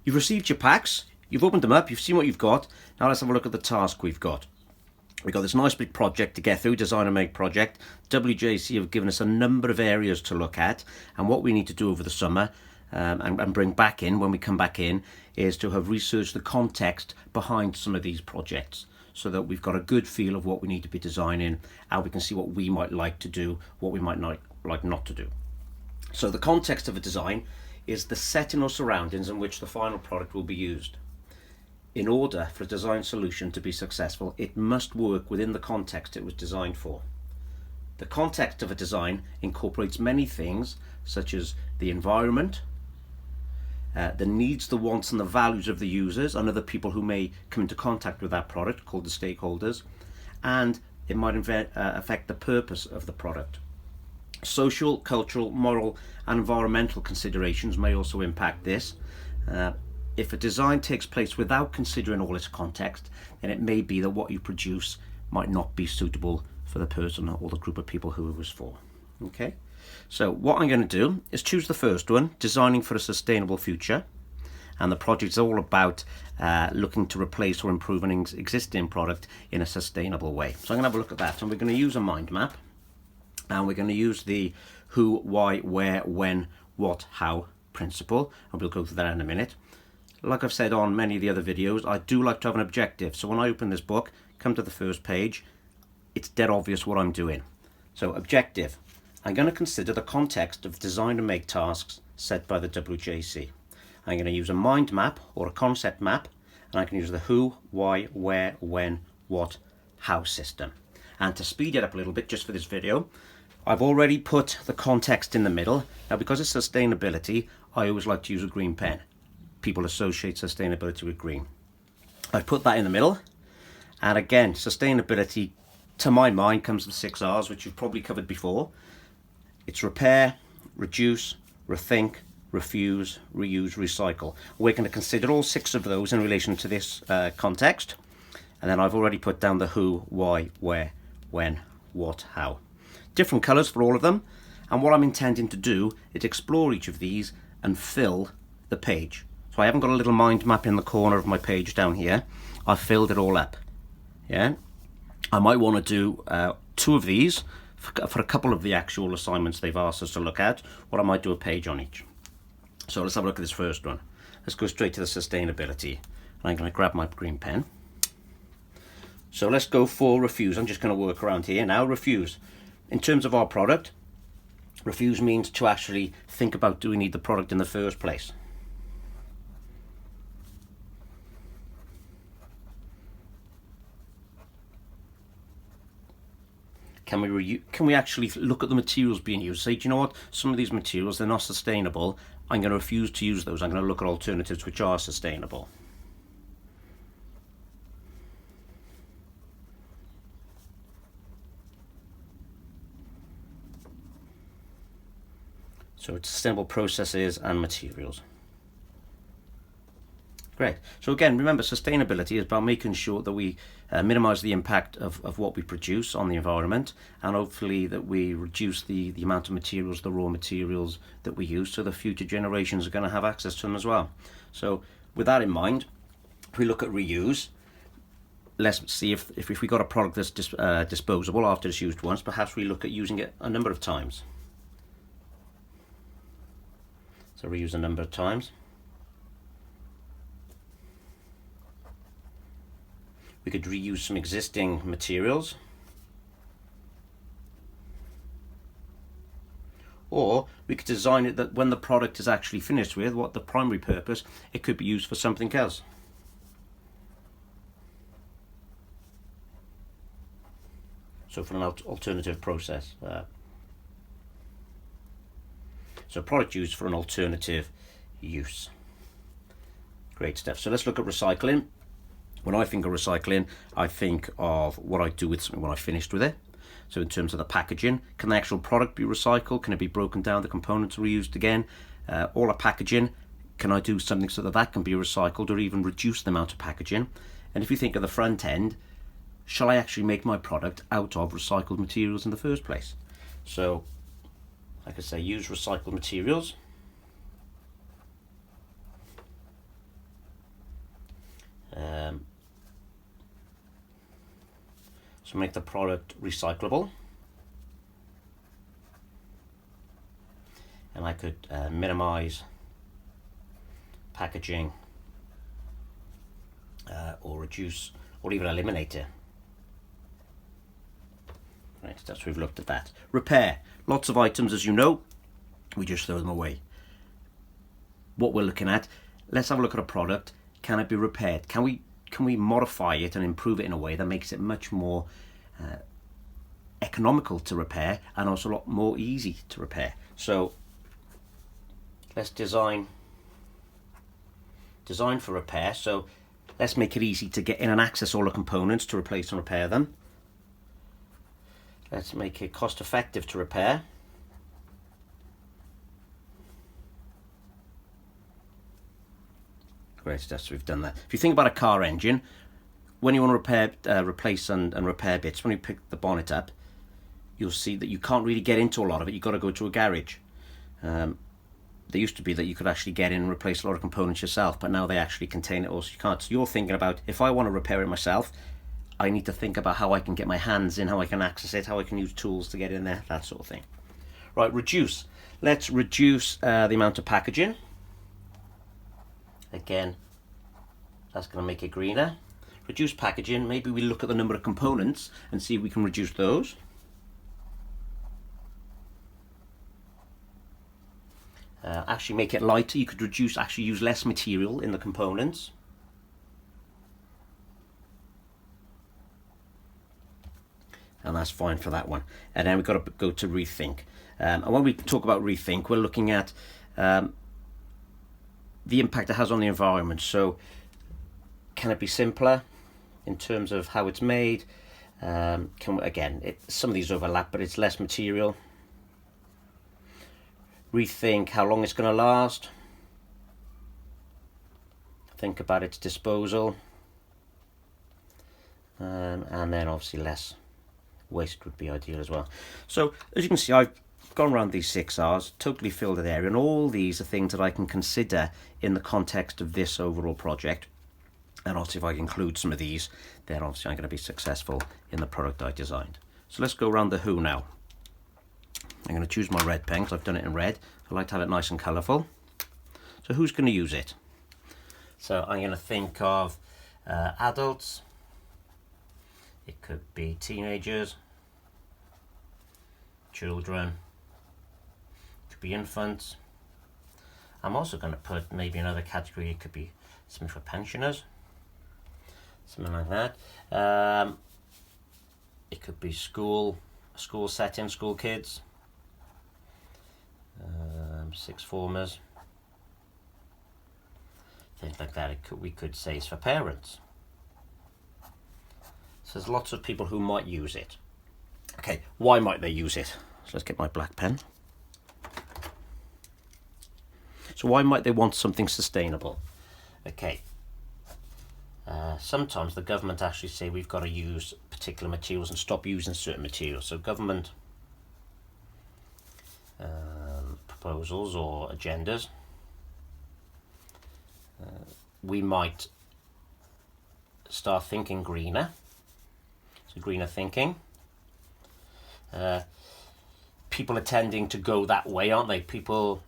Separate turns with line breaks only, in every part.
You've received your packs, you've opened them up, you've seen what you've got. Now let's have a look at the task we've got. We've got this nice big project to get through, Design and Make project. WJEC have given us a number of areas to look at, and what we need to do over the summer and bring back in when we come back in is to have researched the context behind some of these projects, so that we've got a good feel of what we need to be designing, and we can see what we might like to do, what we might not like not to do. So the context of a design is the setting or surroundings in which the final product will be used. In order for a design solution to be successful, it must work within the context it was designed for. The context of a design incorporates many things, such as the environment, the needs, the wants and the values of the users and other people who may come into contact with that product, called the stakeholders, and it might affect the purpose of the product. Social, cultural, moral and environmental considerations may also impact this. If a design takes place without considering all its context, then it may be that what you produce might not be suitable for the person or the group of people who it was for. Okay, so what I'm going to do is choose the first one, Designing for a Sustainable Future, and the project is all about looking to replace or improve an existing product in a sustainable way. So I'm going to have a look at that, and we're going to use a mind map, and we're going to use the who, why, where, when, what, how principle, and we'll go through that in a minute. Like I've said on many of the other videos, I do like to have an objective. So when I open this book, come to the first page, it's dead obvious what I'm doing. So objective, I'm going to consider the context of design and make tasks set by the WJEC. I'm going to use a mind map or a concept map, and I can use the who, why, where, when, what, how system. And to speed it up a little bit just for this video, I've already put the context in the middle. Now because it's sustainability, I always like to use a green pen. People associate sustainability with green. I've put that in the middle, and again, sustainability to my mind comes with 6 R's, which you've probably covered before. It's repair, reduce, rethink, refuse, reuse, recycle. We're going to consider all 6 of those in relation to this context, and then I've already put down the who, why, where, when, what, how. Different colours for all of them, and what I'm intending to do is explore each of these and fill the page. So I haven't got a little mind map in the corner of my page down here. I've filled it all up. Yeah, I might want to do 2 of these for a couple of the actual assignments they've asked us to look at, or I might do a page on each. So let's have a look at this first one. Let's go straight to the sustainability. I'm going to grab my green pen. So let's go for refuse. I'm just going to work around here now. Refuse. In terms of our product, refuse means to actually think about, do we need the product in the first place? Can we actually look at the materials being used? Say, do you know what? Some of these materials, they're not sustainable. I'm going to refuse to use those. I'm going to look at alternatives which are sustainable. So it's sustainable processes and materials. Great. So again, remember, sustainability is about making sure that we minimise the impact of what we produce on the environment, and hopefully that we reduce the amount of materials, the raw materials that we use, so the future generations are going to have access to them as well. So with that in mind, if we look at reuse, let's see if we got a product that's disposable after it's used once, perhaps we look at using it a number of times. So reuse a number of times. We could reuse some existing materials, or we could design it that when the product is actually finished with, what the primary purpose, it could be used for something else. So for an alternative process. So product used for an alternative use. Great stuff. So let's look at recycling. When I think of recycling, I think of what I do with something when I've finished with it. So in terms of the packaging, can the actual product be recycled? Can it be broken down, the components reused again? All the packaging, can I do something so that that can be recycled or even reduce the amount of packaging? And if you think of the front end, shall I actually make my product out of recycled materials in the first place? So, like I say, use recycled materials. to make the product recyclable. And I could minimize packaging or reduce or even eliminate it. Right, so we've looked at that. Repair. Lots of items, as you know, we just throw them away. What we're looking at, let's have a look at a product. Can it be repaired? Can we modify it and improve it in a way that makes it much more economical to repair and also a lot more easy to repair? So let's design for repair. So let's make it easy to get in and access all the components to replace and repair them. Let's make it cost effective to repair. Great, so we've done that. If you think about a car engine, when you want to repair, replace and repair bits, when you pick the bonnet up, you'll see that you can't really get into a lot of it. You've got to go to a garage. There used to be that you could actually get in and replace a lot of components yourself, but now they actually contain it all, so you can't. So you're thinking about, if I want to repair it myself, I need to think about how I can get my hands in, how I can access it, how I can use tools to get in there, that sort of thing. Right, reduce. Let's reduce the amount of packaging. Again, that's going to make it greener. Reduce packaging. Maybe we look at the number of components and see if we can reduce those. Actually make it lighter. You could actually use less material in the components. And that's fine for that one. And then we've got to go to rethink. And when we talk about rethink, we're looking at the impact it has on the environment. So can it be simpler in terms of how it's made? Some of these overlap, but it's less material. Rethink how long it's going to last. Think about its disposal. And then obviously less waste would be ideal as well. So as you can see, I've gone around these 6 R's, totally filled the area, and all these are things that I can consider in the context of this overall project. And obviously if I include some of these, then obviously I'm going to be successful in the product I designed. So let's go around the who now. I'm going to choose my red pen because I've done it in red. I like to have it nice and colourful. So who's going to use it? So I'm going to think of adults. It could be teenagers, children, it could be infants. I'm also going to put maybe another category. It could be something for pensioners, something like that. It could be school setting, school kids, sixth formers, things like that. We could say it's for parents. So there's lots of people who might use it. Okay, why might they use it? So let's get my black pen. So why might they want something sustainable? Okay, sometimes the government actually say we've got to use particular materials and stop using certain materials. So government proposals or agendas, we might start thinking greener. So greener thinking. People are tending to go that way, aren't they? People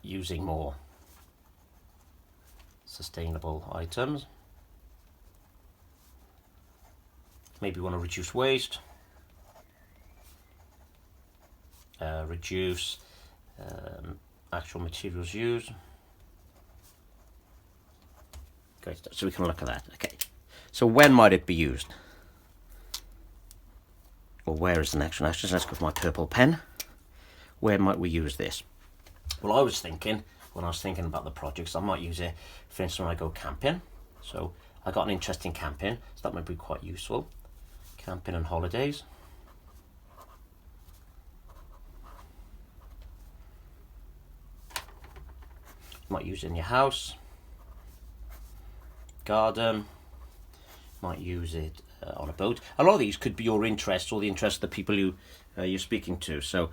using more sustainable items. Maybe want to reduce waste, reduce actual materials used. Great stuff. So we can look at that. Okay. So when might it be used? Or where is the next one? Let's go for my purple pen. Where might we use this? Well, I was thinking, when I was thinking about the projects, I might use it, for instance, when I go camping. So I got an interest in camping, so that might be quite useful. Camping and holidays. Might use it in your house. Garden. Might use it on a boat. A lot of these could be your interests or the interests of the people you're speaking to. So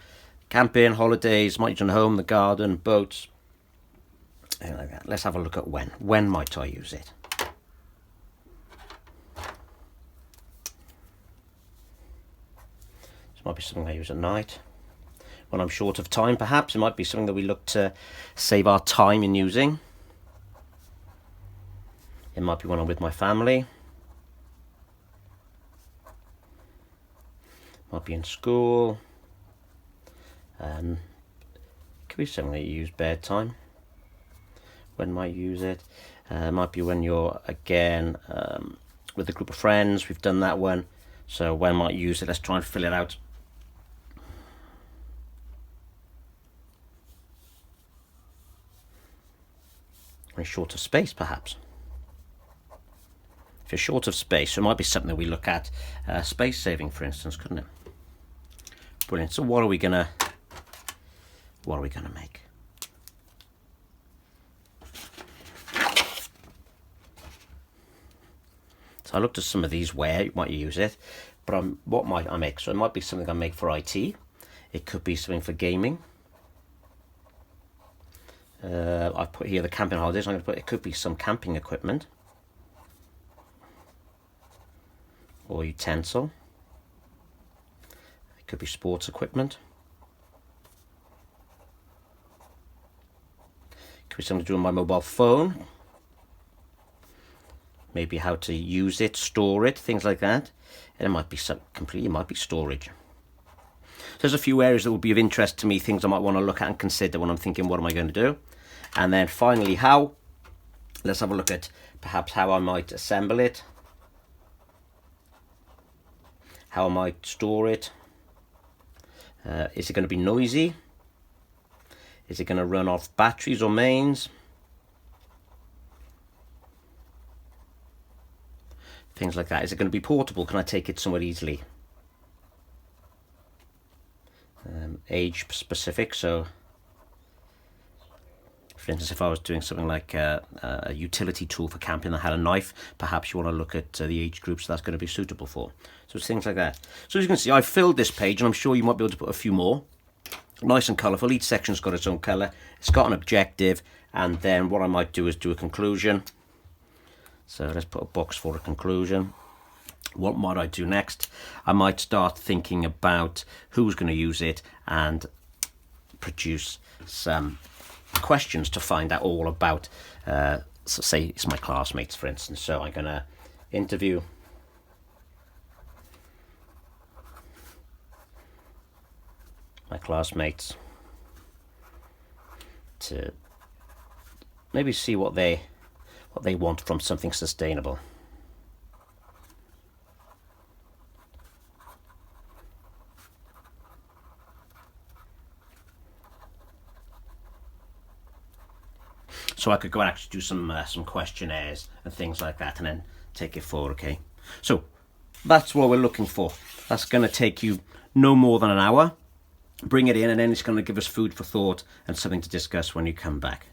camping, holidays, might use on home, the garden, boats. Like that. Let's have a look at when. When might I use it? Might be something I use at night. When I'm short of time, perhaps. It might be something that we look to save our time in using. It might be when I'm with my family. Might be in school. Could be something that you use bedtime. When might you use it? Might be when you're, again, with a group of friends. We've done that one. So when might you use it? Let's try and fill it out. When short of space, perhaps. If you're short of space, it might be something that we look at. Space saving, for instance, couldn't it? Brilliant. So what are we gonna make? So I looked at some of these where you might use it, but what might I make? So it might be something I make for IT. It could be something for gaming. I've put here the camping holidays. I'm going to put, it could be some camping equipment or utensil. It could be sports equipment. It could be something to do with my mobile phone. Maybe how to use it, store it, things like that. And it might be it might be storage. So there's a few areas that will be of interest to me, things I might want to look at and consider when I'm thinking, what am I going to do? And then finally, how. Let's have a look at perhaps how I might assemble it, how I might store it. Is it going to be noisy? Is it going to run off batteries or mains? Things like that. Is it going to be portable? Can I take it somewhere easily? Age specific. So, for instance, if I was doing something like a utility tool for camping that had a knife, perhaps you want to look at the age groups that's going to be suitable for. So it's things like that. So as you can see, I've filled this page, and I'm sure you might be able to put a few more. Nice and colourful. Each section's got its own colour. It's got an objective, and then what I might do is do a conclusion. So let's put a box for a conclusion. What might I do next? I might start thinking about who's going to use it and produce some questions to find out all about, so say it's my classmates, for instance. So I'm going to interview my classmates to maybe see what they want from something sustainable. So I could go and actually do some questionnaires and things like that, and then take it forward. Okay, so that's what we're looking for. That's going to take you no more than an hour. Bring it in, and then it's going to give us food for thought and something to discuss when you come back.